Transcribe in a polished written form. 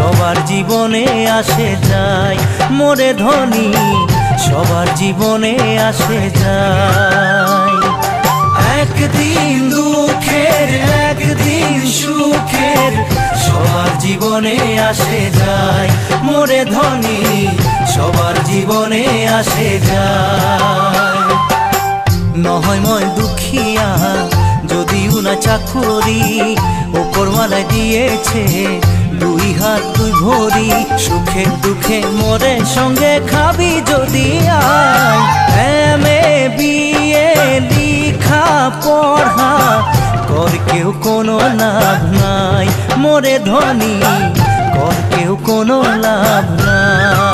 সবার জীবনে আসে যায়, মোরে ধনী সবার জীবনে আসে যায়। একদিন দুঃখের একদিন সুখের সবার জীবনে আসে যায়, মোরে ধনী সবার জীবনে আসে যায়। নহয় মই দুখিয়া যদিও না চাকরি, ওপরওয়ালা দিয়েছে দুই হাত দুই ভরি। সুখে দুঃখে মোরে সঙ্গে খাবি যদি আয়, এমএ বিএ লিখা পড়া কর কেউ কোনো লাভ নাই, মোরে ধনী কর কেউ কোনো লাভ নাই।